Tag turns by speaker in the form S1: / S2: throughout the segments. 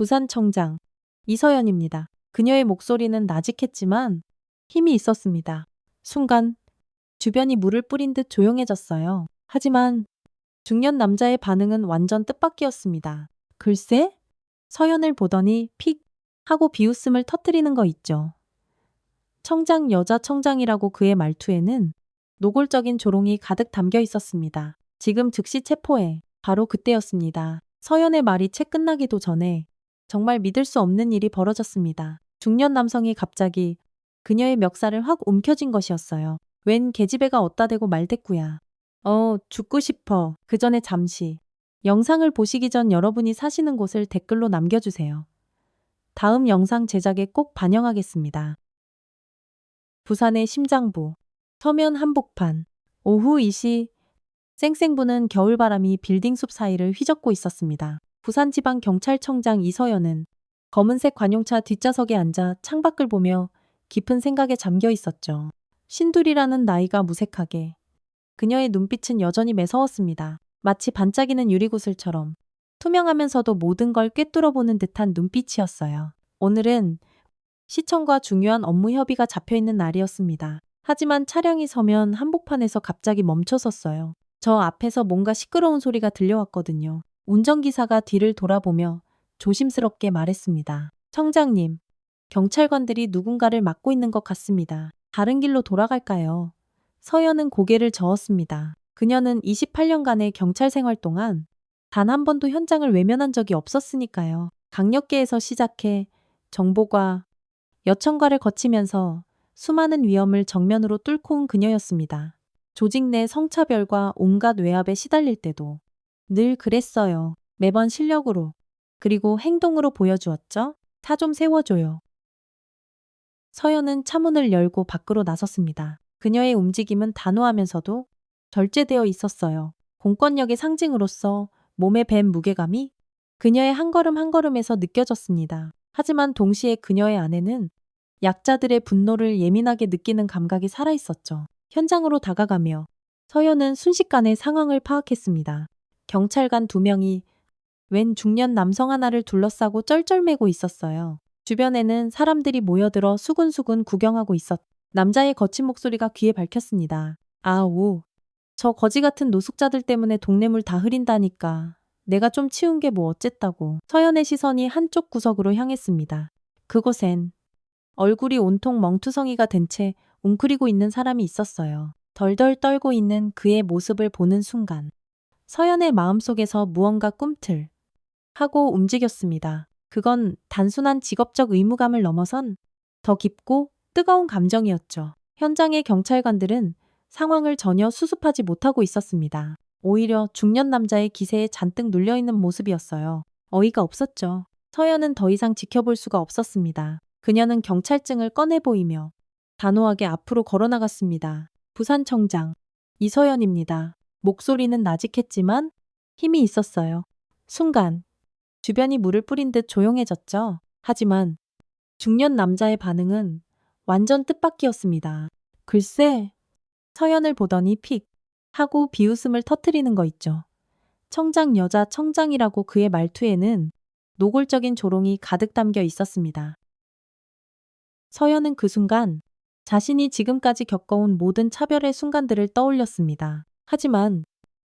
S1: 부산청장 이서연입니다. 그녀의 목소리는 나직했지만 힘이 있었습니다. 순간 주변이 물을 뿌린 듯 조용해졌어요. 하지만 중년 남자의 반응은 완전 뜻밖이었습니다. 글쎄? 서연을 보더니 픽 하고 비웃음을 터뜨리는 거 있죠. 청장 여자 청장이라고 그의 말투에는 노골적인 조롱이 가득 담겨 있었습니다. 지금 즉시 체포해. 바로 그때였습니다. 서연의 말이 채 끝나기도 전에 정말 믿을 수 없는 일이 벌어졌습니다. 중년 남성이 갑자기 그녀의 멱살을 확 움켜쥔 것이었어요. 웬 계집애가 어따 대고 말대꾸야. 죽고 싶어. 그 전에 잠시. 영상을 보시기 전 여러분이 사시는 곳을 댓글로 남겨주세요. 다음 영상 제작에 꼭 반영하겠습니다. 부산의 심장부. 서면 한복판. 오후 2시 쌩쌩 부는 겨울바람이 빌딩숲 사이를 휘젓고 있었습니다. 부산지방경찰청장 이서연은 검은색 관용차 뒷좌석에 앉아 창밖을 보며 깊은 생각에 잠겨 있었죠. 신둘이라는 나이가 무색하게. 그녀의 눈빛은 여전히 매서웠습니다. 마치 반짝이는 유리구슬처럼 투명하면서도 모든 걸 꿰뚫어보는 듯한 눈빛이었어요. 오늘은 시청과 중요한 업무 협의가 잡혀있는 날이었습니다. 하지만 차량이 서면 한복판에서 갑자기 멈춰섰어요. 저 앞에서 뭔가 시끄러운 소리가 들려왔거든요. 운전기사가 뒤를 돌아보며 조심스럽게 말했습니다. 청장님, 경찰관들이 누군가를 막고 있는 것 같습니다. 다른 길로 돌아갈까요? 서연은 고개를 저었습니다. 그녀는 28년간의 경찰 생활 동안 단 한 번도 현장을 외면한 적이 없었으니까요. 강력계에서 시작해 정보과 여청과를 거치면서 수많은 위험을 정면으로 뚫고 온 그녀였습니다. 조직 내 성차별과 온갖 외압에 시달릴 때도 늘 그랬어요. 매번 실력으로 그리고 행동으로 보여주었죠. 차 좀 세워줘요. 서연은 차문을 열고 밖으로 나섰습니다. 그녀의 움직임은 단호하면서도 절제되어 있었어요. 공권력의 상징으로서 몸에 밴 무게감이 그녀의 한 걸음 한 걸음에서 느껴졌습니다. 하지만 동시에 그녀의 안에는 약자들의 분노를 예민하게 느끼는 감각이 살아있었죠. 현장으로 다가가며 서연은 순식간에 상황을 파악했습니다. 경찰관 2명이 웬 중년 남성 하나를 둘러싸고 쩔쩔매고 있었어요. 주변에는 사람들이 모여들어 수군수군 구경하고 있었. 남자의 거친 목소리가 귀에 밝혔습니다. 아우, 저 거지 같은 노숙자들 때문에 동네 물 다 흐린다니까. 내가 좀 치운 게 뭐 어쨌다고. 서연의 시선이 한쪽 구석으로 향했습니다. 그곳엔 얼굴이 온통 멍투성이가 된 채 웅크리고 있는 사람이 있었어요. 덜덜 떨고 있는 그의 모습을 보는 순간 서연의 마음속에서 무언가 꿈틀 하고 움직였습니다. 그건 단순한 직업적 의무감을 넘어선 더 깊고 뜨거운 감정이었죠. 현장의 경찰관들은 상황을 전혀 수습하지 못하고 있었습니다. 오히려 중년 남자의 기세에 잔뜩 눌려있는 모습이었어요. 어이가 없었죠. 서연은 더 이상 지켜볼 수가 없었습니다. 그녀는 경찰증을 꺼내 보이며 단호하게 앞으로 걸어나갔습니다. 부산청장 이서연입니다. 목소리는 나직했지만 힘이 있었어요. 순간 주변이 물을 뿌린 듯 조용해졌죠. 하지만 중년 남자의 반응은 완전 뜻밖이었습니다. 글쎄, 서연을 보더니 픽 하고 비웃음을 터뜨리는 거 있죠. 청장 여자 청장이라고 그의 말투에는 노골적인 조롱이 가득 담겨 있었습니다. 서연은 그 순간 자신이 지금까지 겪어온 모든 차별의 순간들을 떠올렸습니다. 하지만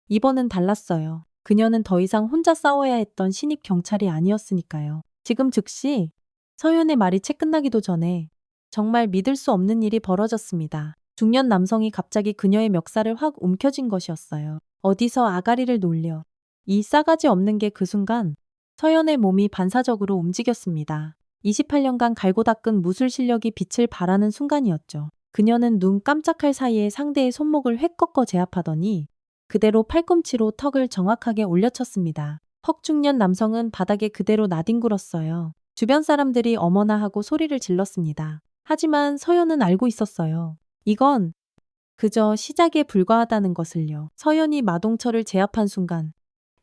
S1: 이번은 달랐어요. 그녀는 더 이상 혼자 싸워야 했던 신입 경찰이 아니었으니까요. 지금 즉시 서연의 말이 채 끝나기도 전에 정말 믿을 수 없는 일이 벌어졌습니다. 중년 남성이 갑자기 그녀의 멱살을 확 움켜쥔 것이었어요. 어디서 아가리를 놀려. 이 싸가지 없는 게 그 순간 서연의 몸이 반사적으로 움직였습니다. 28년간 갈고 닦은 무술 실력이 빛을 발하는 순간이었죠. 그녀는 눈 깜짝할 사이에 상대의 손목을 획 꺾어 제압하더니 그대로 팔꿈치로 턱을 정확하게 올려쳤습니다. 헉 중년 남성은 바닥에 그대로 나뒹굴었어요. 주변 사람들이 어머나 하고 소리를 질렀습니다. 하지만 서연은 알고 있었어요. 이건 그저 시작에 불과하다는 것을요. 서연이 마동철을 제압한 순간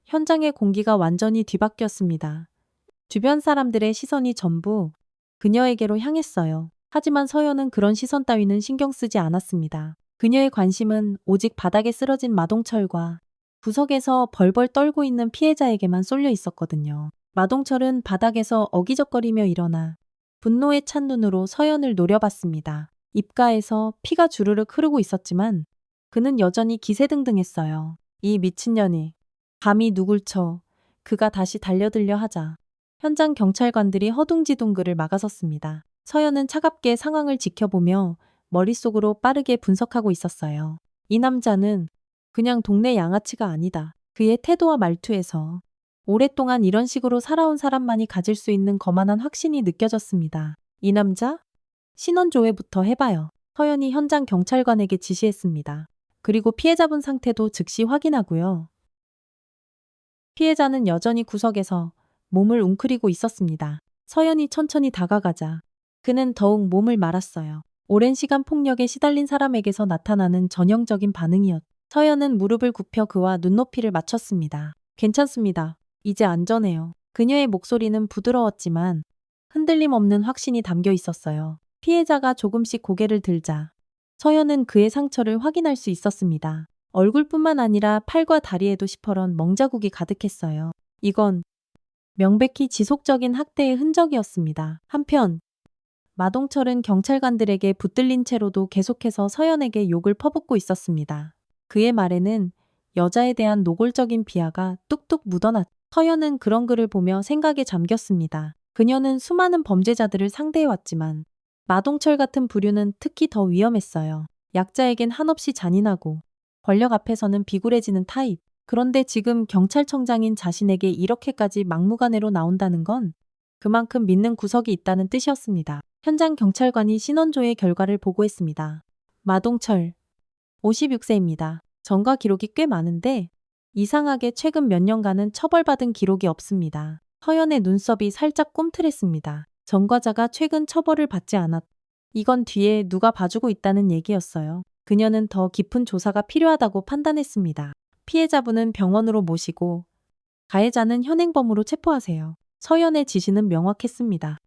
S1: 현장의 공기가 완전히 뒤바뀌었습니다. 주변 사람들의 시선이 전부 그녀에게로 향했어요. 하지만 서연은 그런 시선 따위는 신경 쓰지 않았습니다. 그녀의 관심은 오직 바닥에 쓰러진 마동철과 구석에서 벌벌 떨고 있는 피해자에게만 쏠려 있었거든요. 마동철은 바닥에서 어기적거리며 일어나 분노에 찬 눈으로 서연을 노려봤습니다. 입가에서 피가 주르륵 흐르고 있었지만 그는 여전히 기세등등했어요. 이 미친년이 감히 누굴 쳐. 그가 다시 달려들려 하자 현장 경찰관들이 허둥지둥 그를 막아섰습니다. 서연은 차갑게 상황을 지켜보며 머릿속으로 빠르게 분석하고 있었어요. 이 남자는 그냥 동네 양아치가 아니다. 그의 태도와 말투에서 오랫동안 이런 식으로 살아온 사람만이 가질 수 있는 거만한 확신이 느껴졌습니다. 이 남자? 신원 조회부터 해봐요. 서연이 현장 경찰관에게 지시했습니다. 그리고 피해자분 상태도 즉시 확인하고요. 피해자는 여전히 구석에서 몸을 웅크리고 있었습니다. 서연이 천천히 다가가자 그는 더욱 몸을 말았어요. 오랜 시간 폭력에 시달린 사람에게서 나타나는 전형적인 반응이었. 서연은 무릎을 굽혀 그와 눈높이를 맞췄습니다. 괜찮습니다. 이제 안전해요. 그녀의 목소리는 부드러웠지만 흔들림 없는 확신이 담겨 있었어요. 피해자가 조금씩 고개를 들자 서연은 그의 상처를 확인할 수 있었습니다. 얼굴뿐만 아니라 팔과 다리에도 시퍼런 멍자국이 가득했어요. 이건 명백히 지속적인 학대의 흔적이었습니다. 한편 마동철은 경찰관들에게 붙들린 채로도 계속해서 서연에게 욕을 퍼붓고 있었습니다. 그의 말에는 여자에 대한 노골적인 비하가 뚝뚝 묻어났. 서연은 그런 글을 보며 생각에 잠겼습니다. 그녀는 수많은 범죄자들을 상대해왔지만 마동철 같은 부류는 특히 더 위험했어요. 약자에겐 한없이 잔인하고 권력 앞에서는 비굴해지는 타입. 그런데 지금 경찰청장인 자신에게 이렇게까지 막무가내로 나온다는 건 그만큼 믿는 구석이 있다는 뜻이었습니다. 현장 경찰관이 신원조회 결과를 보고했습니다. 마동철, 56세입니다. 전과 기록이 꽤 많은데 이상하게 최근 몇 년간은 처벌받은 기록이 없습니다. 서연의 눈썹이 살짝 꿈틀했습니다. 전과자가 최근 처벌을 받지 않았. 이건 뒤에 누가 봐주고 있다는 얘기였어요. 그녀는 더 깊은 조사가 필요하다고 판단했습니다. 피해자분은 병원으로 모시고 가해자는 현행범으로 체포하세요. 서연의 지시는 명확했습니다.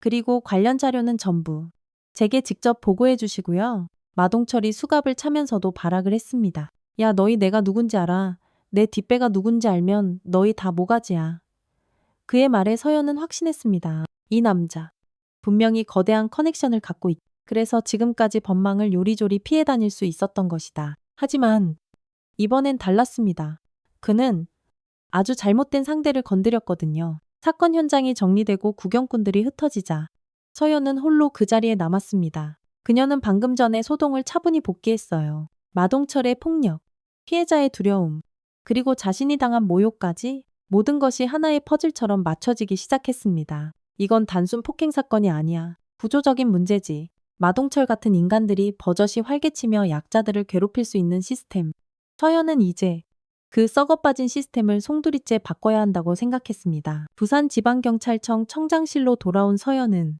S1: 그리고 관련 자료는 전부 제게 직접 보고해 주시고요. 마동철이 수갑을 차면서도 발악을 했습니다. 야, 너희 내가 누군지 알아. 내 뒷배가 누군지 알면 너희 다 모가지야. 그의 말에 서연은 확신했습니다. 이 남자 분명히 거대한 커넥션을 갖고 있. 그래서 지금까지 법망을 요리조리 피해 다닐 수 있었던 것이다. 하지만 이번엔 달랐습니다. 그는 아주 잘못된 상대를 건드렸거든요. 사건 현장이 정리되고 구경꾼들이 흩어지자 서연은 홀로 그 자리에 남았습니다. 그녀는 방금 전에 소동을 차분히 복귀했어요. 마동철의 폭력, 피해자의 두려움, 그리고 자신이 당한 모욕까지 모든 것이 하나의 퍼즐처럼 맞춰지기 시작했습니다. 이건 단순 폭행 사건이 아니야. 구조적인 문제지. 마동철 같은 인간들이 버젓이 활개치며 약자들을 괴롭힐 수 있는 시스템. 서연은 이제 그 썩어빠진 시스템을 송두리째 바꿔야 한다고 생각했습니다. 부산지방경찰청 청장실로 돌아온 서연은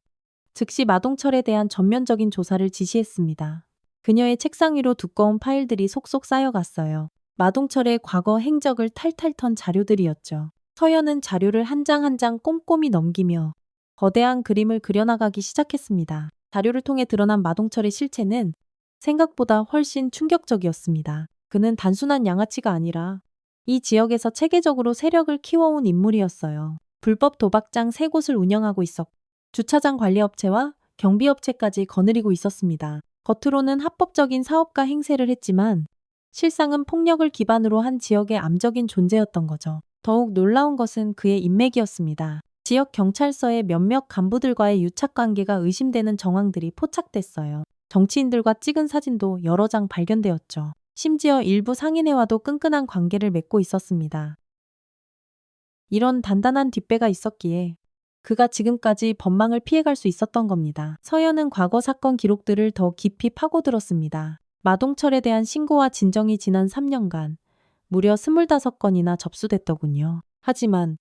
S1: 즉시 마동철에 대한 전면적인 조사를 지시했습니다. 그녀의 책상 위로 두꺼운 파일들이 속속 쌓여갔어요. 마동철의 과거 행적을 탈탈 턴 자료들이었죠. 서연은 자료를 한 장 한 장 꼼꼼히 넘기며 거대한 그림을 그려나가기 시작했습니다. 자료를 통해 드러난 마동철의 실체는 생각보다 훨씬 충격적이었습니다. 그는 단순한 양아치가 아니라 이 지역에서 체계적으로 세력을 키워온 인물이었어요. 불법 도박장 3곳을 운영하고 있었고 주차장 관리업체와 경비업체까지 거느리고 있었습니다. 겉으로는 합법적인 사업가 행세를 했지만 실상은 폭력을 기반으로 한 지역의 암적인 존재였던 거죠. 더욱 놀라운 것은 그의 인맥이었습니다. 지역 경찰서의 몇몇 간부들과의 유착관계가 의심되는 정황들이 포착됐어요. 정치인들과 찍은 사진도 여러 장 발견되었죠. 심지어 일부 상인회와도 끈끈한 관계를 맺고 있었습니다. 이런 단단한 뒷배가 있었기에 그가 지금까지 법망을 피해갈 수 있었던 겁니다. 서연은 과거 사건 기록들을 더 깊이 파고들었습니다. 마동철에 대한 신고와 진정이 지난 3년간 무려 25건이나 접수됐더군요. 하지만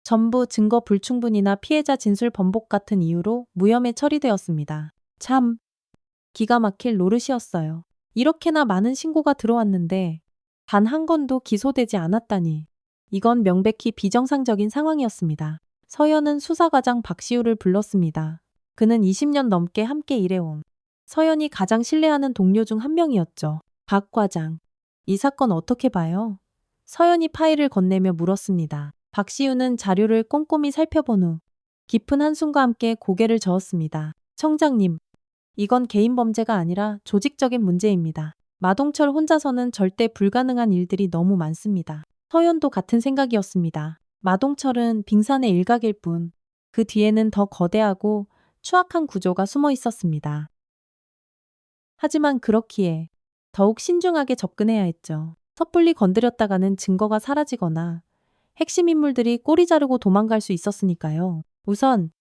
S1: 전부 증거 불충분이나 피해자 진술 번복 같은 이유로 무혐의 처리되었습니다. 참 기가 막힐 노릇이었어요. 이렇게나 많은 신고가 들어왔는데 단 한 건도 기소되지 않았다니. 이건 명백히 비정상적인 상황이었습니다. 서연은 수사과장 박시우를 불렀습니다. 그는 20년 넘게 함께 일해온 서연이 가장 신뢰하는 동료 중 한 명이었죠. 박 과장, 이 사건 어떻게 봐요? 서연이 파일을 건네며 물었습니다. 박시우는 자료를 꼼꼼히 살펴본 후 깊은 한숨과 함께 고개를 저었습니다. 청장님, 이건 개인 범죄가 아니라 조직적인 문제입니다. 마동철 혼자서는 절대 불가능한 일들이 너무 많습니다. 서연도 같은 생각이었습니다. 마동철은 빙산의 일각일 뿐, 그 뒤에는 더 거대하고 추악한 구조가 숨어 있었습니다. 하지만 그렇기에 더욱 신중하게 접근해야 했죠. 섣불리 건드렸다가는 증거가 사라지거나 핵심 인물들이 꼬리 자르고 도망갈 수 있었으니까요. 우선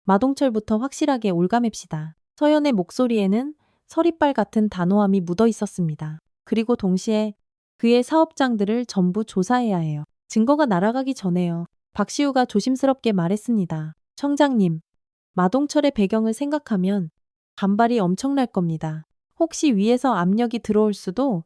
S1: 마동철부터 확실하게 올가맵시다. 서연의 목소리에는 서리빨 같은 단호함이 묻어 있었습니다. 그리고 동시에 그의 사업장들을 전부 조사해야 해요. 증거가 날아가기 전에요. 박시우가 조심스럽게 말했습니다. 청장님, 마동철의 배경을 생각하면 반발이 엄청날 겁니다. 혹시 위에서 압력이 들어올 수도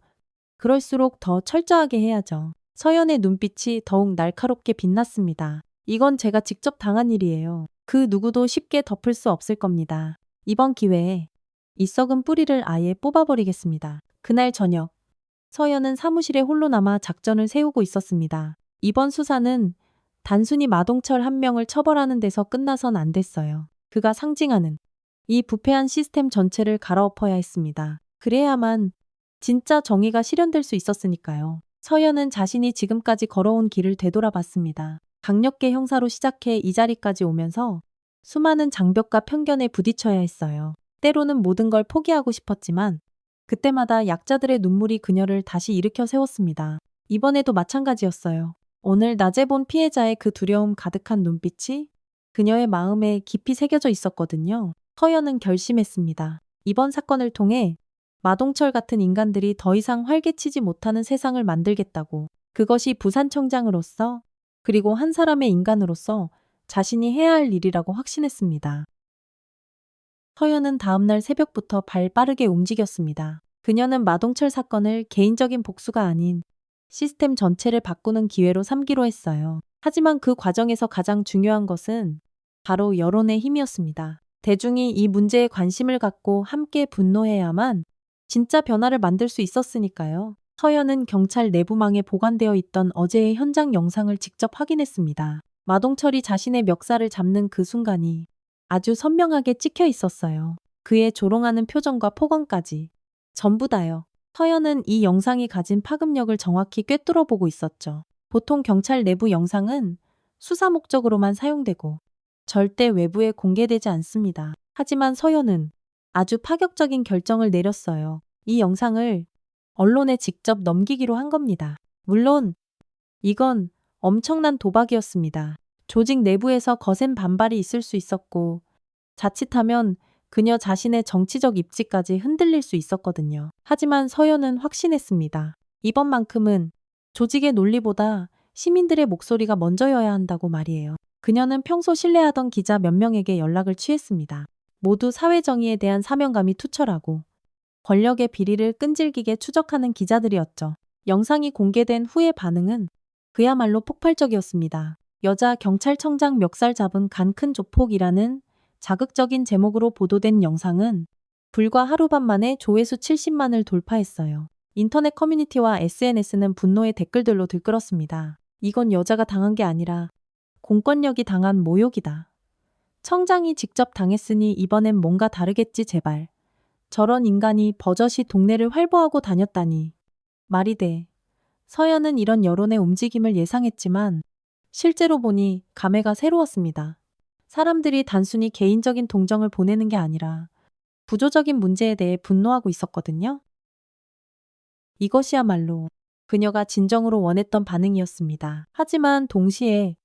S1: 그럴수록 더 철저하게 해야죠. 서연의 눈빛이 더욱 날카롭게 빛났습니다. 이건 제가 직접 당한 일이에요. 그 누구도 쉽게 덮을 수 없을 겁니다. 이번 기회에 이 썩은 뿌리를 아예 뽑아버리겠습니다. 그날 저녁, 서연은 사무실에 홀로 남아 작전을 세우고 있었습니다. 이번 수사는 단순히 마동철 한 명을 처벌하는 데서 끝나선 안 됐어요. 그가 상징하는 이 부패한 시스템 전체를 갈아엎어야 했습니다. 그래야만 진짜 정의가 실현될 수 있었으니까요. 서연은 자신이 지금까지 걸어온 길을 되돌아봤습니다. 강력계 형사로 시작해 이 자리까지 오면서 수많은 장벽과 편견에 부딪혀야 했어요. 때로는 모든 걸 포기하고 싶었지만 그때마다 약자들의 눈물이 그녀를 다시 일으켜 세웠습니다. 이번에도 마찬가지였어요. 오늘 낮에 본 피해자의 그 두려움 가득한 눈빛이 그녀의 마음에 깊이 새겨져 있었거든요. 서연은 결심했습니다. 이번 사건을 통해 마동철 같은 인간들이 더 이상 활개치지 못하는 세상을 만들겠다고. 그것이 부산청장으로서 그리고 한 사람의 인간으로서 자신이 해야 할 일이라고 확신했습니다. 서연은 다음날 새벽부터 발 빠르게 움직였습니다. 그녀는 마동철 사건을 개인적인 복수가 아닌 시스템 전체를 바꾸는 기회로 삼기로 했어요. 하지만 그 과정에서 가장 중요한 것은 바로 여론의 힘이었습니다. 대중이 이 문제에 관심을 갖고 함께 분노해야만 진짜 변화를 만들 수 있었으니까요. 서연은 경찰 내부망에 보관되어 있던 어제의 현장 영상을 직접 확인했습니다. 마동철이 자신의 멱살을 잡는 그 순간이 아주 선명하게 찍혀 있었어요. 그의 조롱하는 표정과 폭언까지. 전부 다요. 서연은 이 영상이 가진 파급력을 정확히 꿰뚫어 보고 있었죠. 보통 경찰 내부 영상은 수사 목적으로만 사용되고 절대 외부에 공개되지 않습니다. 하지만 서연은 아주 파격적인 결정을 내렸어요. 이 영상을 언론에 직접 넘기기로 한 겁니다. 물론 이건 엄청난 도박이었습니다. 조직 내부에서 거센 반발이 있을 수 있었고 자칫하면 그녀 자신의 정치적 입지까지 흔들릴 수 있었거든요. 하지만 서연은 확신했습니다. 이번만큼은 조직의 논리보다 시민들의 목소리가 먼저여야 한다고 말이에요. 그녀는 평소 신뢰하던 기자 몇 명에게 연락을 취했습니다. 모두 사회정의에 대한 사명감이 투철하고 권력의 비리를 끈질기게 추적하는 기자들이었죠. 영상이 공개된 후의 반응은 그야말로 폭발적이었습니다. 여자 경찰청장 멱살 잡은 간 큰 조폭이라는 자극적인 제목으로 보도된 영상은 불과 하루반 만에 조회수 70만을 돌파했어요. 인터넷 커뮤니티와 SNS는 분노의 댓글들로 들끓었습니다. 이건 여자가 당한 게 아니라 공권력이 당한 모욕이다. 청장이 직접 당했으니 이번엔 뭔가 다르겠지 제발. 저런 인간이 버젓이 동네를 활보하고 다녔다니. 말이 돼. 서연은 이런 여론의 움직임을 예상했지만 실제로 보니 감회가 새로웠습니다. 사람들이 단순히 개인적인 동정을 보내는 게 아니라 구조적인 문제에 대해 분노하고 있었거든요. 이것이야말로 그녀가 진정으로 원했던 반응이었습니다. 하지만 동시에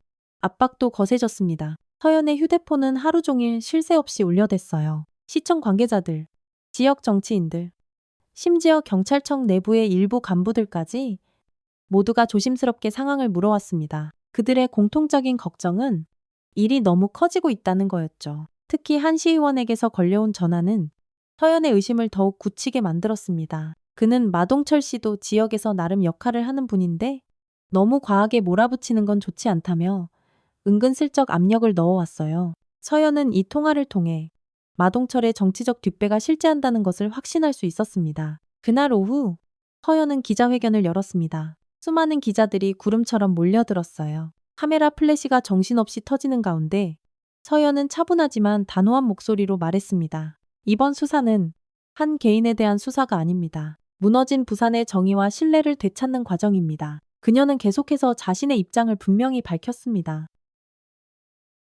S1: 압박도 거세졌습니다. 서연의 휴대폰은 하루 종일 쉴 새 없이 울려댔어요. 시청 관계자들, 지역 정치인들, 심지어 경찰청 내부의 일부 간부들까지 모두가 조심스럽게 상황을 물어왔습니다. 그들의 공통적인 걱정은 일이 너무 커지고 있다는 거였죠. 특히 한 시의원에게서 걸려온 전화는 서연의 의심을 더욱 굳히게 만들었습니다. 그는 마동철 씨도 지역에서 나름 역할을 하는 분인데 너무 과하게 몰아붙이는 건 좋지 않다며 은근슬쩍 압력을 넣어왔어요. 서연은 이 통화를 통해 마동철의 정치적 뒷배가 실재한다는 것을 확신할 수 있었습니다. 그날 오후 서연은 기자회견을 열었습니다. 수많은 기자들이 구름처럼 몰려들었어요. 카메라 플래시가 정신없이 터지는 가운데 서연은 차분하지만 단호한 목소리로 말했습니다. 이번 수사는 한 개인에 대한 수사가 아닙니다. 무너진 부산의 정의와 신뢰를 되찾는 과정입니다. 그녀는 계속해서 자신의 입장을 분명히 밝혔습니다.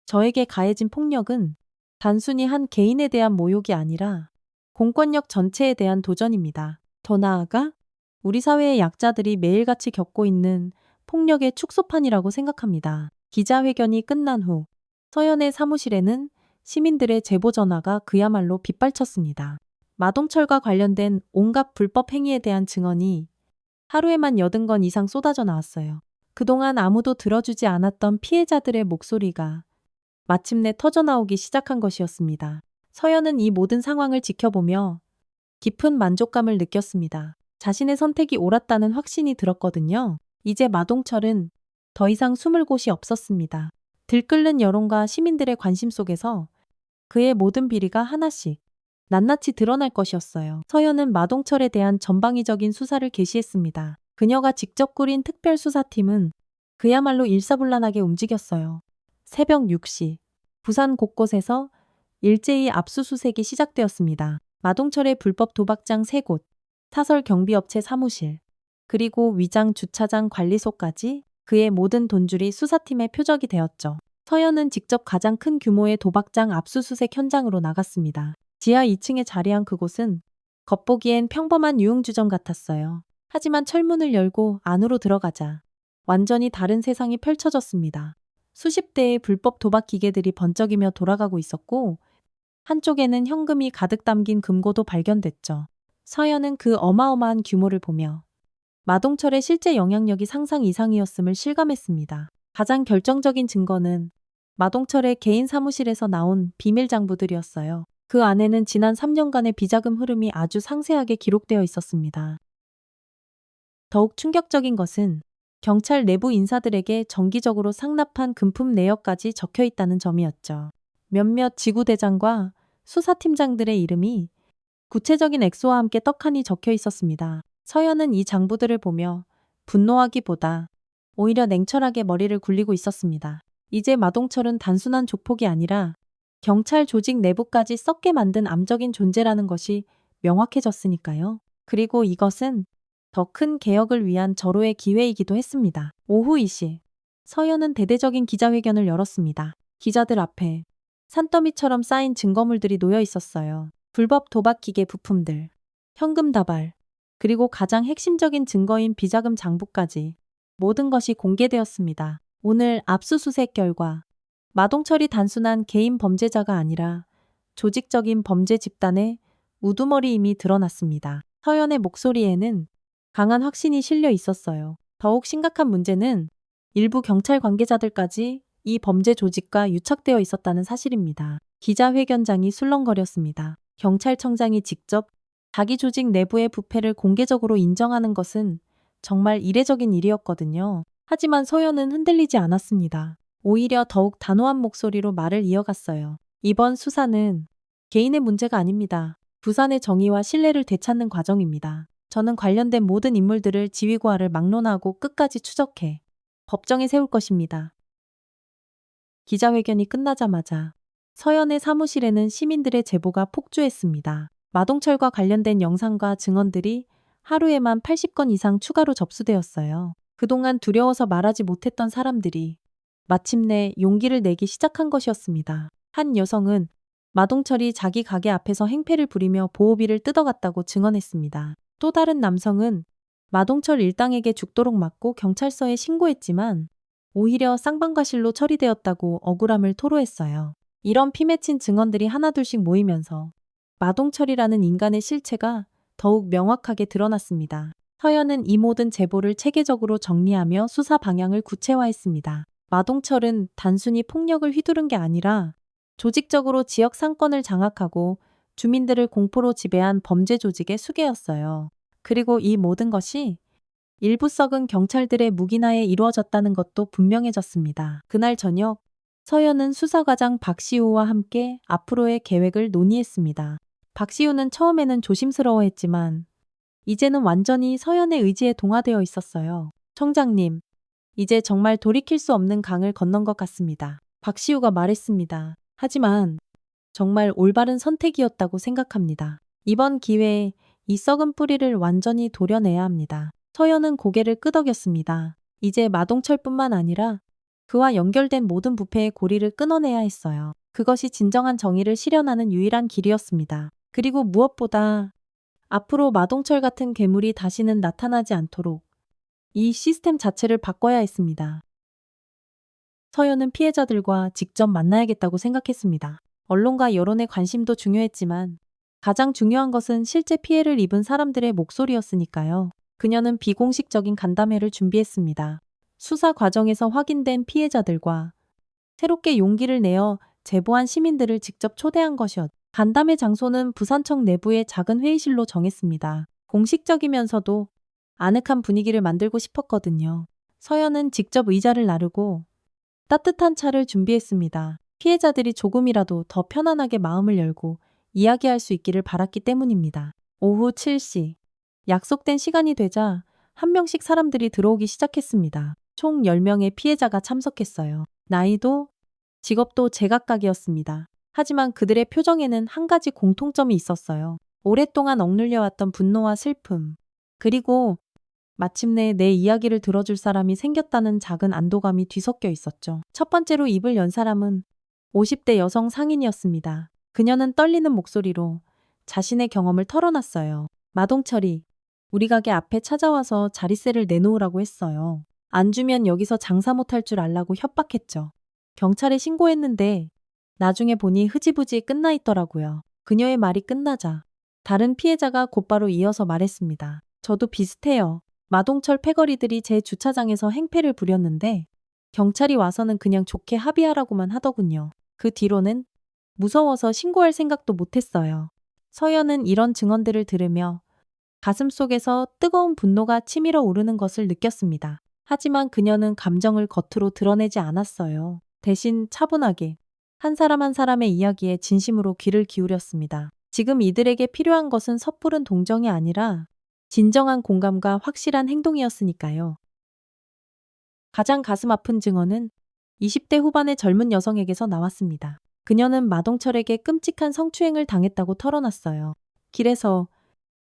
S1: 저에게 가해진 폭력은 단순히 한 개인에 대한 모욕이 아니라 공권력 전체에 대한 도전입니다. 더 나아가 우리 사회의 약자들이 매일같이 겪고 있는 폭력의 축소판이라고 생각합니다. 기자회견이 끝난 후 서연의 사무실에는 시민들의 제보 전화가 그야말로 빗발쳤습니다. 마동철과 관련된 온갖 불법 행위에 대한 증언이 하루에만 80건 이상 쏟아져 나왔어요. 그동안 아무도 들어주지 않았던 피해자들의 목소리가 마침내 터져나오기 시작한 것이었습니다. 서연은 이 모든 상황을 지켜보며 깊은 만족감을 느꼈습니다. 자신의 선택이 옳았다는 확신이 들었거든요. 이제 마동철은 더 이상 숨을 곳이 없었습니다. 들끓는 여론과 시민들의 관심 속에서 그의 모든 비리가 하나씩 낱낱이 드러날 것이었어요. 서연은 마동철에 대한 전방위적인 수사를 개시했습니다. 그녀가 직접 꾸린 특별수사팀은 그야말로 일사불란하게 움직였어요. 새벽 6시 부산 곳곳에서 일제히 압수수색이 시작되었습니다. 마동철의 불법 도박장 3곳, 사설 경비업체 사무실, 그리고 위장 주차장 관리소까지 그의 모든 돈줄이 수사팀의 표적이 되었죠. 서연은 직접 가장 큰 규모의 도박장 압수수색 현장으로 나갔습니다. 지하 2층에 자리한 그곳은 겉보기엔 평범한 유흥주점 같았어요. 하지만 철문을 열고 안으로 들어가자 완전히 다른 세상이 펼쳐졌습니다. 수십 대의 불법 도박 기계들이 번쩍이며 돌아가고 있었고 한쪽에는 현금이 가득 담긴 금고도 발견됐죠. 서연은 그 어마어마한 규모를 보며 마동철의 실제 영향력이 상상 이상이었음을 실감했습니다. 가장 결정적인 증거는 마동철의 개인 사무실에서 나온 비밀 장부들이었어요. 그 안에는 지난 3년간의 비자금 흐름이 아주 상세하게 기록되어 있었습니다. 더욱 충격적인 것은 경찰 내부 인사들에게 정기적으로 상납한 금품 내역까지 적혀 있다는 점이었죠. 몇몇 지구대장과 수사팀장들의 이름이 구체적인 액수와 함께 떡하니 적혀 있었습니다. 서연은 이 장부들을 보며 분노하기보다 오히려 냉철하게 머리를 굴리고 있었습니다. 이제 마동철은 단순한 조폭이 아니라 경찰 조직 내부까지 썩게 만든 암적인 존재라는 것이 명확해졌으니까요. 그리고 이것은 더 큰 개혁을 위한 절호의 기회이기도 했습니다. 오후 2시, 서연은 대대적인 기자회견을 열었습니다. 기자들 앞에 산더미처럼 쌓인 증거물들이 놓여 있었어요. 불법 도박 기계 부품들, 현금 다발, 그리고 가장 핵심적인 증거인 비자금 장부까지 모든 것이 공개되었습니다. 오늘 압수수색 결과 마동철이 단순한 개인 범죄자가 아니라 조직적인 범죄 집단의 우두머리임이 드러났습니다. 서연의 목소리에는 강한 확신이 실려 있었어요. 더욱 심각한 문제는 일부 경찰 관계자들까지 이 범죄 조직과 유착되어 있었다는 사실입니다. 기자회견장이 술렁거렸습니다. 경찰청장이 직접 자기 조직 내부의 부패를 공개적으로 인정하는 것은 정말 이례적인 일이었거든요. 하지만 서연은 흔들리지 않았습니다. 오히려 더욱 단호한 목소리로 말을 이어갔어요. 이번 수사는 개인의 문제가 아닙니다. 부산의 정의와 신뢰를 되찾는 과정입니다. 저는 관련된 모든 인물들을 지휘고하를 막론하고 끝까지 추적해 법정에 세울 것입니다. 기자회견이 끝나자마자 서연의 사무실에는 시민들의 제보가 폭주했습니다. 마동철과 관련된 영상과 증언들이 하루에만 80건 이상 추가로 접수되었어요. 그동안 두려워서 말하지 못했던 사람들이 마침내 용기를 내기 시작한 것이었습니다. 한 여성은 마동철이 자기 가게 앞에서 행패를 부리며 보호비를 뜯어갔다고 증언했습니다. 또 다른 남성은 마동철 일당에게 죽도록 맞고 경찰서에 신고했지만 오히려 쌍방과실로 처리되었다고 억울함을 토로했어요. 이런 피맺힌 증언들이 하나둘씩 모이면서 마동철이라는 인간의 실체가 더욱 명확하게 드러났습니다. 서연은 이 모든 제보를 체계적으로 정리하며 수사 방향을 구체화했습니다. 마동철은 단순히 폭력을 휘두른 게 아니라 조직적으로 지역 상권을 장악하고 주민들을 공포로 지배한 범죄 조직의 수괴였어요. 그리고 이 모든 것이 일부 썩은 경찰들의 묵인하에 이루어졌다는 것도 분명해졌습니다. 그날 저녁, 서연은 수사과장 박시우와 함께 앞으로의 계획을 논의했습니다. 박시우는 처음에는 조심스러워했지만 이제는 완전히 서연의 의지에 동화되어 있었어요. 청장님, 이제 정말 돌이킬 수 없는 강을 건넌 것 같습니다. 박시우가 말했습니다. 하지만 정말 올바른 선택이었다고 생각합니다. 이번 기회에 이 썩은 뿌리를 완전히 도려내야 합니다. 서연은 고개를 끄덕였습니다. 이제 마동철뿐만 아니라 그와 연결된 모든 부패의 고리를 끊어내야 했어요. 그것이 진정한 정의를 실현하는 유일한 길이었습니다. 그리고 무엇보다 앞으로 마동철 같은 괴물이 다시는 나타나지 않도록 이 시스템 자체를 바꿔야 했습니다. 서연은 피해자들과 직접 만나야겠다고 생각했습니다. 언론과 여론의 관심도 중요했지만 가장 중요한 것은 실제 피해를 입은 사람들의 목소리였으니까요. 그녀는 비공식적인 간담회를 준비했습니다. 수사 과정에서 확인된 피해자들과 새롭게 용기를 내어 제보한 시민들을 직접 초대한 것이었. 간담회 장소는 부산청 내부의 작은 회의실로 정했습니다. 공식적이면서도 아늑한 분위기를 만들고 싶었거든요. 서연은 직접 의자를 나르고 따뜻한 차를 준비했습니다. 피해자들이 조금이라도 더 편안하게 마음을 열고 이야기할 수 있기를 바랐기 때문입니다. 오후 7시. 약속된 시간이 되자 한 명씩 사람들이 들어오기 시작했습니다. 총 10명의 피해자가 참석했어요. 나이도, 직업도 제각각이었습니다. 하지만 그들의 표정에는 한 가지 공통점이 있었어요. 오랫동안 억눌려왔던 분노와 슬픔. 그리고 마침내 내 이야기를 들어줄 사람이 생겼다는 작은 안도감이 뒤섞여 있었죠. 첫 번째로 입을 연 사람은 50대 여성 상인이었습니다. 그녀는 떨리는 목소리로 자신의 경험을 털어놨어요. 마동철이 우리 가게 앞에 찾아와서 자리세를 내놓으라고 했어요. 안 주면 여기서 장사 못할 줄 알라고 협박했죠. 경찰에 신고했는데 나중에 보니 흐지부지 끝나 있더라고요. 그녀의 말이 끝나자 다른 피해자가 곧바로 이어서 말했습니다. 저도 비슷해요. 마동철 패거리들이 제 주차장에서 행패를 부렸는데 경찰이 와서는 그냥 좋게 합의하라고만 하더군요. 그 뒤로는 무서워서 신고할 생각도 못했어요. 서연은 이런 증언들을 들으며 가슴속에서 뜨거운 분노가 치밀어 오르는 것을 느꼈습니다. 하지만 그녀는 감정을 겉으로 드러내지 않았어요. 대신 차분하게 한 사람 한 사람의 이야기에 진심으로 귀를 기울였습니다. 지금 이들에게 필요한 것은 섣부른 동정이 아니라 진정한 공감과 확실한 행동이었으니까요. 가장 가슴 아픈 증언은 20대 후반의 젊은 여성에게서 나왔습니다. 그녀는 마동철에게 끔찍한 성추행을 당했다고 털어놨어요. 길에서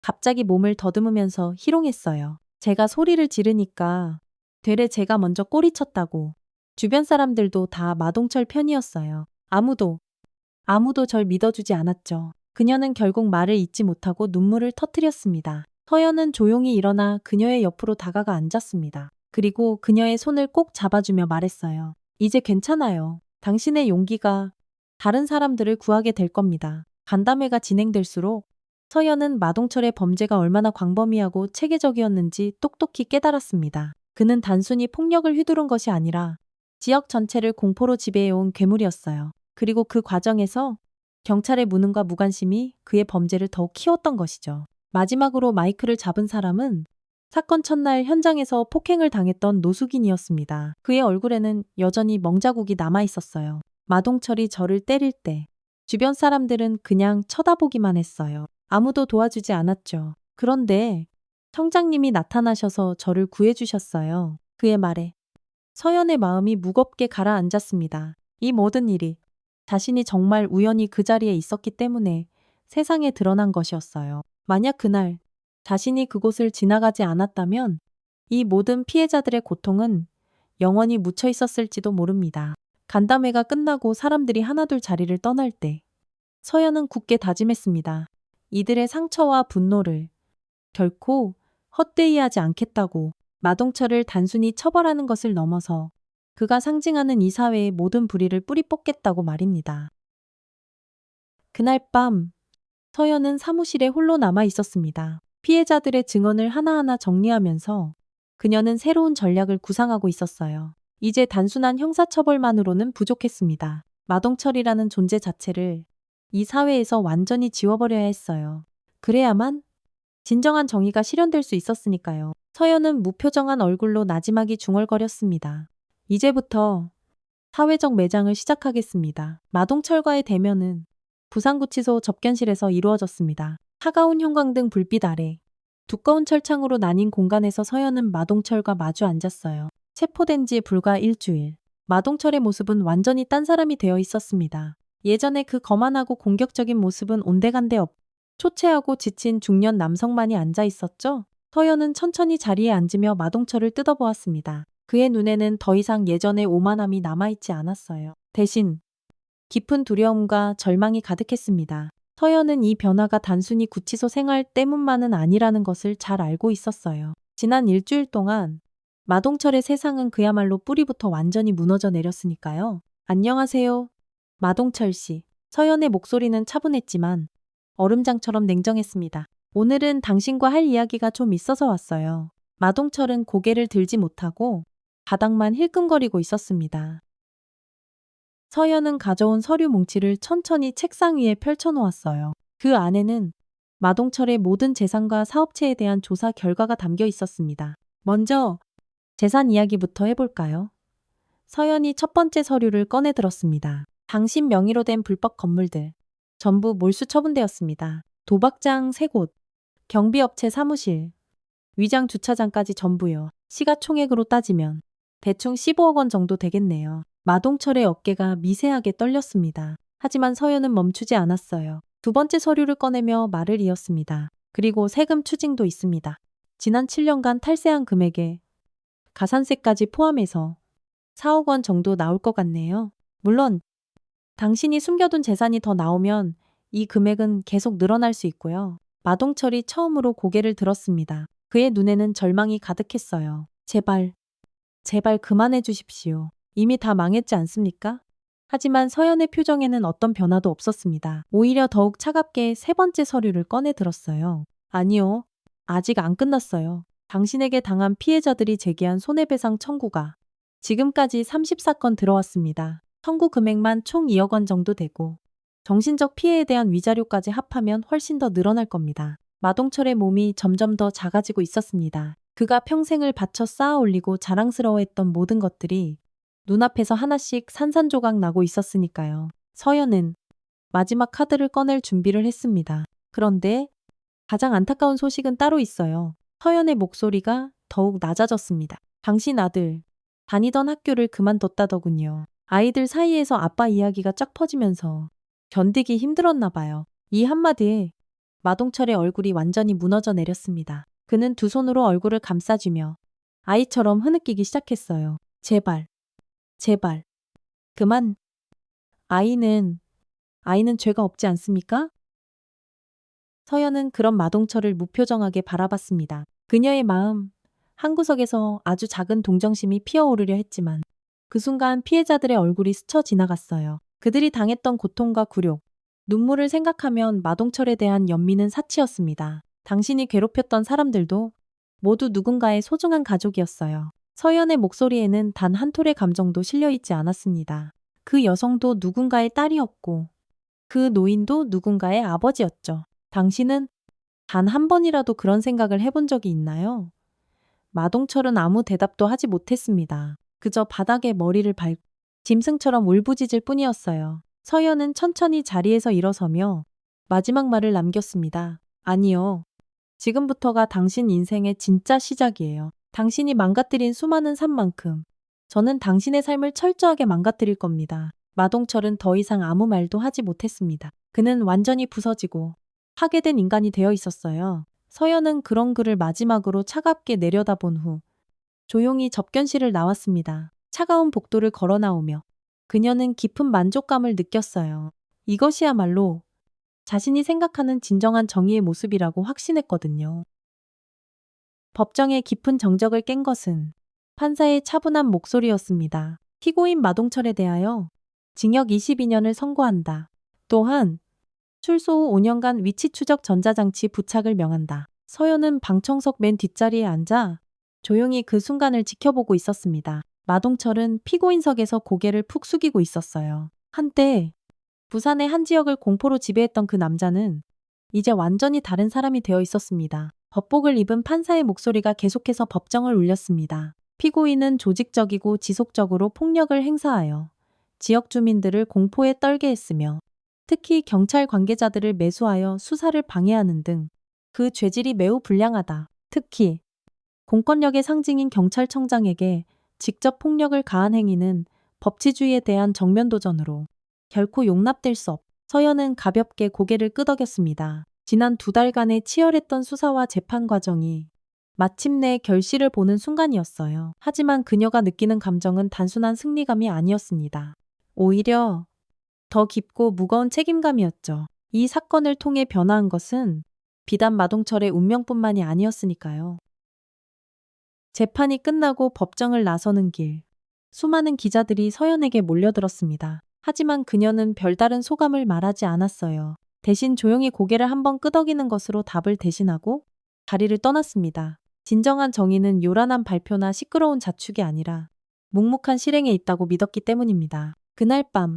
S1: 갑자기 몸을 더듬으면서 희롱했어요. 제가 소리를 지르니까 되레 제가 먼저 꼬리쳤다고. 주변 사람들도 다 마동철 편이었어요. 아무도 절 믿어주지 않았죠. 그녀는 결국 말을 잇지 못하고 눈물을 터뜨렸습니다. 서연은 조용히 일어나 그녀의 옆으로 다가가 앉았습니다. 그리고 그녀의 손을 꼭 잡아주며 말했어요. 이제 괜찮아요. 당신의 용기가 다른 사람들을 구하게 될 겁니다. 간담회가 진행될수록 서연은 마동철의 범죄가 얼마나 광범위하고 체계적이었는지 똑똑히 깨달았습니다. 그는 단순히 폭력을 휘두른 것이 아니라 지역 전체를 공포로 지배해온 괴물이었어요. 그리고 그 과정에서 경찰의 무능과 무관심이 그의 범죄를 더욱 키웠던 것이죠. 마지막으로 마이크를 잡은 사람은 사건 첫날 현장에서 폭행을 당했던 노숙인이었습니다. 그의 얼굴에는 여전히 멍자국이 남아 있었어요. 마동철이 저를 때릴 때 주변 사람들은 그냥 쳐다보기만 했어요. 아무도 도와주지 않았죠. 그런데 청장님이 나타나셔서 저를 구해주셨어요. 그의 말에 서연의 마음이 무겁게 가라앉았습니다. 이 모든 일이 자신이 정말 우연히 그 자리에 있었기 때문에 세상에 드러난 것이었어요. 만약 그날 자신이 그곳을 지나가지 않았다면 이 모든 피해자들의 고통은 영원히 묻혀 있었을지도 모릅니다. 간담회가 끝나고 사람들이 하나둘 자리를 떠날 때 서연은 굳게 다짐했습니다. 이들의 상처와 분노를 결코 헛되이 하지 않겠다고. 마동철을 단순히 처벌하는 것을 넘어서 그가 상징하는 이 사회의 모든 불의를 뿌리 뽑겠다고 말입니다. 그날 밤 서연은 사무실에 홀로 남아 있었습니다. 피해자들의 증언을 하나하나 정리하면서 그녀는 새로운 전략을 구상하고 있었어요. 이제 단순한 형사처벌만으로는 부족했습니다. 마동철이라는 존재 자체를 이 사회에서 완전히 지워버려야 했어요. 그래야만 진정한 정의가 실현될 수 있었으니까요. 서연은 무표정한 얼굴로 나지막이 중얼거렸습니다. 이제부터 사회적 매장을 시작하겠습니다. 마동철과의 대면은 부산구치소 접견실에서 이루어졌습니다. 차가운 형광등 불빛 아래 두꺼운 철창으로 나뉜 공간에서 서연은 마동철과 마주 앉았어요. 체포된 지 불과 일주일. 마동철의 모습은 완전히 딴 사람이 되어 있었습니다. 예전에 그 거만하고 공격적인 모습은 온데간데 없. 초췌하고 지친 중년 남성만이 앉아 있었죠. 서연은 천천히 자리에 앉으며 마동철을 뜯어보았습니다. 그의 눈에는 더 이상 예전의 오만함이 남아있지 않았어요. 대신 깊은 두려움과 절망이 가득했습니다. 서연은 이 변화가 단순히 구치소 생활 때문만은 아니라는 것을 잘 알고 있었어요. 지난 일주일 동안 마동철의 세상은 그야말로 뿌리부터 완전히 무너져 내렸으니까요. 안녕하세요. 마동철 씨. 서연의 목소리는 차분했지만 얼음장처럼 냉정했습니다. 오늘은 당신과 할 이야기가 좀 있어서 왔어요. 마동철은 고개를 들지 못하고 바닥만 힐끔거리고 있었습니다. 서연은 가져온 서류 뭉치를 천천히 책상 위에 펼쳐놓았어요. 그 안에는 마동철의 모든 재산과 사업체에 대한 조사 결과가 담겨 있었습니다. 먼저 재산 이야기부터 해볼까요? 서연이 첫 번째 서류를 꺼내 들었습니다. 당신 명의로 된 불법 건물들 전부 몰수 처분되었습니다. 도박장 3곳, 경비업체 사무실, 위장 주차장까지 전부요. 시가총액으로 따지면 대충 15억 원 정도 되겠네요. 마동철의 어깨가 미세하게 떨렸습니다. 하지만 서연은 멈추지 않았어요. 두 번째 서류를 꺼내며 말을 이었습니다. 그리고 세금 추징도 있습니다. 지난 7년간 탈세한 금액에 가산세까지 포함해서 4억 원 정도 나올 것 같네요. 물론 당신이 숨겨둔 재산이 더 나오면 이 금액은 계속 늘어날 수 있고요. 마동철이 처음으로 고개를 들었습니다. 그의 눈에는 절망이 가득했어요. 제발 그만해 주십시오. 이미 다 망했지 않습니까? 하지만 서연의 표정에는 어떤 변화도 없었습니다. 오히려 더욱 차갑게 세 번째 서류를 꺼내 들었어요. 아니요. 아직 안 끝났어요. 당신에게 당한 피해자들이 제기한 손해배상 청구가 지금까지 30사건 들어왔습니다. 청구 금액만 총 2억 원 정도 되고 정신적 피해에 대한 위자료까지 합하면 훨씬 더 늘어날 겁니다. 마동철의 몸이 점점 더 작아지고 있었습니다. 그가 평생을 바쳐 쌓아 올리고 자랑스러워했던 모든 것들이 눈앞에서 하나씩 산산조각 나고 있었으니까요. 서연은 마지막 카드를 꺼낼 준비를 했습니다. 그런데 가장 안타까운 소식은 따로 있어요. 서연의 목소리가 더욱 낮아졌습니다. 당신 아들 다니던 학교를 그만뒀다더군요. 아이들 사이에서 아빠 이야기가 쫙 퍼지면서 견디기 힘들었나 봐요. 이 한마디에 마동철의 얼굴이 완전히 무너져 내렸습니다. 그는 두 손으로 얼굴을 감싸쥐며 아이처럼 흐느끼기 시작했어요. 제발, 그만. 아이는 죄가 없지 않습니까? 서연은 그런 마동철을 무표정하게 바라봤습니다. 그녀의 마음 한구석에서 아주 작은 동정심이 피어오르려 했지만 그 순간 피해자들의 얼굴이 스쳐 지나갔어요. 그들이 당했던 고통과 굴욕, 눈물을 생각하면 마동철에 대한 연민은 사치였습니다. 당신이 괴롭혔던 사람들도 모두 누군가의 소중한 가족이었어요. 서연의 목소리에는 단 한 톨의 감정도 실려있지 않았습니다. 그 여성도 누군가의 딸이었고 그 노인도 누군가의 아버지였죠. 당신은 단 한 번이라도 그런 생각을 해본 적이 있나요? 마동철은 아무 대답도 하지 못했습니다. 그저 바닥에 머리를 밟고 짐승처럼 울부짖을 뿐이었어요. 서연은 천천히 자리에서 일어서며 마지막 말을 남겼습니다. 아니요. 지금부터가 당신 인생의 진짜 시작이에요. 당신이 망가뜨린 수많은 삶만큼 저는 당신의 삶을 철저하게 망가뜨릴 겁니다. 마동철은 더 이상 아무 말도 하지 못했습니다. 그는 완전히 부서지고 파괴된 인간이 되어 있었어요. 서연은 그런 그를 마지막으로 차갑게 내려다본 후 조용히 접견실을 나왔습니다. 차가운 복도를 걸어 나오며 그녀는 깊은 만족감을 느꼈어요. 이것이야말로 자신이 생각하는 진정한 정의의 모습이라고 확신했거든요. 법정의 깊은 정적을 깬 것은 판사의 차분한 목소리였습니다. 피고인 마동철에 대하여 징역 22년을 선고한다. 또한 출소 후 5년간 위치 추적 전자장치 부착을 명한다. 서연은 방청석 맨 뒷자리에 앉아 조용히 그 순간을 지켜보고 있었습니다. 마동철은 피고인석에서 고개를 푹 숙이고 있었어요. 한때 부산의 한 지역을 공포로 지배했던 그 남자는 이제 완전히 다른 사람이 되어 있었습니다. 법복을 입은 판사의 목소리가 계속해서 법정을 울렸습니다. 피고인은 조직적이고 지속적으로 폭력을 행사하여 지역 주민들을 공포에 떨게 했으며 특히 경찰 관계자들을 매수하여 수사를 방해하는 등 그 죄질이 매우 불량하다. 특히 공권력의 상징인 경찰청장에게 직접 폭력을 가한 행위는 법치주의에 대한 정면 도전으로 결코 용납될 수 없. 서연은 가볍게 고개를 끄덕였습니다. 지난 2달간의 치열했던 수사와 재판 과정이 마침내 결실을 보는 순간이었어요. 하지만 그녀가 느끼는 감정은 단순한 승리감이 아니었습니다. 오히려 더 깊고 무거운 책임감이었죠. 이 사건을 통해 변화한 것은 비단 마동철의 운명뿐만이 아니었으니까요. 재판이 끝나고 법정을 나서는 길. 수많은 기자들이 서연에게 몰려들었습니다. 하지만 그녀는 별다른 소감을 말하지 않았어요. 대신 조용히 고개를 한번 끄덕이는 것으로 답을 대신하고 자리를 떠났습니다. 진정한 정의는 요란한 발표나 시끄러운 자축이 아니라 묵묵한 실행에 있다고 믿었기 때문입니다. 그날 밤,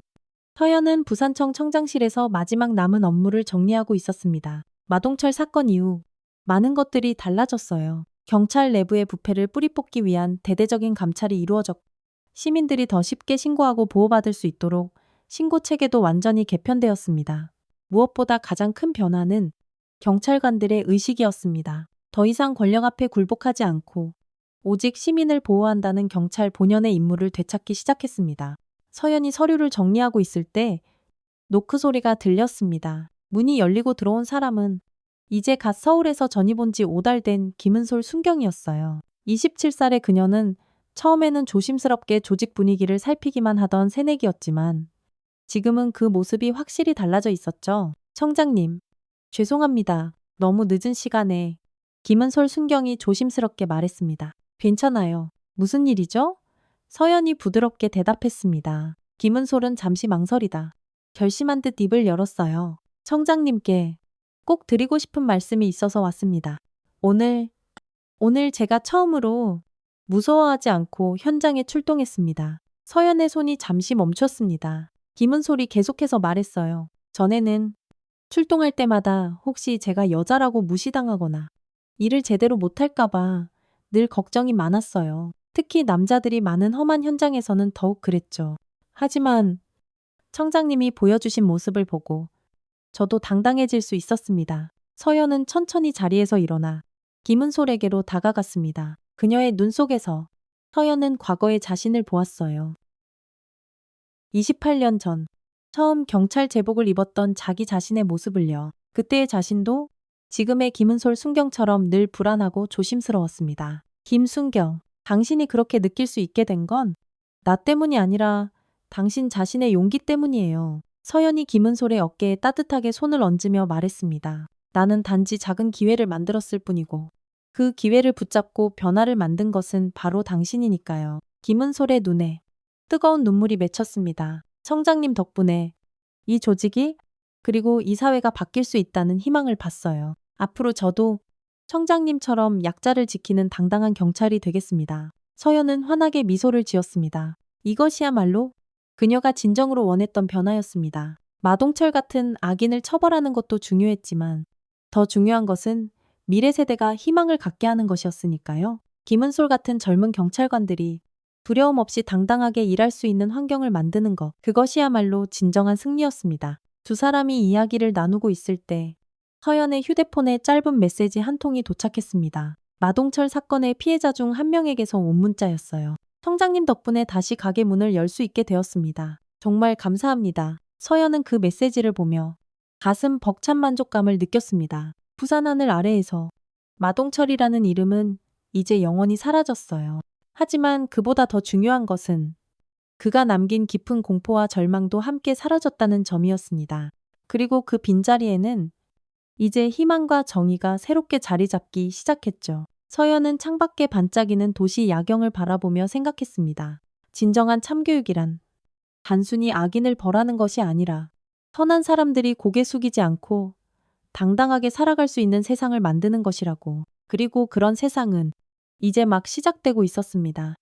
S1: 서연은 부산청 청장실에서 마지막 남은 업무를 정리하고 있었습니다. 마동철 사건 이후 많은 것들이 달라졌어요. 경찰 내부의 부패를 뿌리 뽑기 위한 대대적인 감찰이 이루어졌고 시민들이 더 쉽게 신고하고 보호받을 수 있도록 신고 체계도 완전히 개편되었습니다. 무엇보다 가장 큰 변화는 경찰관들의 의식이었습니다. 더 이상 권력 앞에 굴복하지 않고 오직 시민을 보호한다는 경찰 본연의 임무를 되찾기 시작했습니다. 서연이 서류를 정리하고 있을 때 노크 소리가 들렸습니다. 문이 열리고 들어온 사람은 이제 갓 서울에서 전입 온 지 5달 된 김은솔 순경이었어요. 27살의 그녀는 처음에는 조심스럽게 조직 분위기를 살피기만 하던 새내기였지만 지금은 그 모습이 확실히 달라져 있었죠. 청장님, 죄송합니다. 너무 늦은 시간에 김은솔 순경이 조심스럽게 말했습니다. 괜찮아요. 무슨 일이죠? 서연이 부드럽게 대답했습니다. 김은솔은 잠시 망설이다 결심한 듯 입을 열었어요. 청장님께 꼭 드리고 싶은 말씀이 있어서 왔습니다. 오늘 제가 처음으로 무서워하지 않고 현장에 출동했습니다. 서연의 손이 잠시 멈췄습니다. 김은솔이 계속해서 말했어요. 전에는 출동할 때마다 혹시 제가 여자라고 무시당하거나 일을 제대로 못할까봐 늘 걱정이 많았어요. 특히 남자들이 많은 험한 현장에서는 더욱 그랬죠. 하지만 청장님이 보여주신 모습을 보고 저도 당당해질 수 있었습니다. 서연은 천천히 자리에서 일어나 김은솔에게로 다가갔습니다. 그녀의 눈 속에서 서연은 과거의 자신을 보았어요. 28년 전 처음 경찰 제복을 입었던 자기 자신의 모습을요. 그때의 자신도 지금의 김은솔 순경처럼 늘 불안하고 조심스러웠습니다. 김순경, 당신이 그렇게 느낄 수 있게 된 건 나 때문이 아니라 당신 자신의 용기 때문이에요. 서연이 김은솔의 어깨에 따뜻하게 손을 얹으며 말했습니다. 나는 단지 작은 기회를 만들었을 뿐이고 그 기회를 붙잡고 변화를 만든 것은 바로 당신이니까요. 김은솔의 눈에 뜨거운 눈물이 맺혔습니다. 청장님 덕분에 이 조직이 그리고 이 사회가 바뀔 수 있다는 희망을 봤어요. 앞으로 저도 청장님처럼 약자를 지키는 당당한 경찰이 되겠습니다. 서연은 환하게 미소를 지었습니다. 이것이야말로 그녀가 진정으로 원했던 변화였습니다. 마동철 같은 악인을 처벌하는 것도 중요했지만 더 중요한 것은 미래 세대가 희망을 갖게 하는 것이었으니까요. 김은솔 같은 젊은 경찰관들이 두려움 없이 당당하게 일할 수 있는 환경을 만드는 것, 그것이야말로 진정한 승리였습니다. 두 사람이 이야기를 나누고 있을 때 서연의 휴대폰에 짧은 메시지 한 통이 도착했습니다. 마동철 사건의 피해자 중 한 명에게서 온 문자였어요. 청장님 덕분에 다시 가게 문을 열 수 있게 되었습니다. 정말 감사합니다. 서연은 그 메시지를 보며 가슴 벅찬 만족감을 느꼈습니다. 부산 하늘 아래에서 마동철이라는 이름은 이제 영원히 사라졌어요. 하지만 그보다 더 중요한 것은 그가 남긴 깊은 공포와 절망도 함께 사라졌다는 점이었습니다. 그리고 그 빈자리에는 이제 희망과 정의가 새롭게 자리 잡기 시작했죠. 서연은 창밖에 반짝이는 도시 야경을 바라보며 생각했습니다. 진정한 참교육이란 단순히 악인을 벌하는 것이 아니라 선한 사람들이 고개 숙이지 않고 당당하게 살아갈 수 있는 세상을 만드는 것이라고. 그리고 그런 세상은 이제 막 시작되고 있었습니다.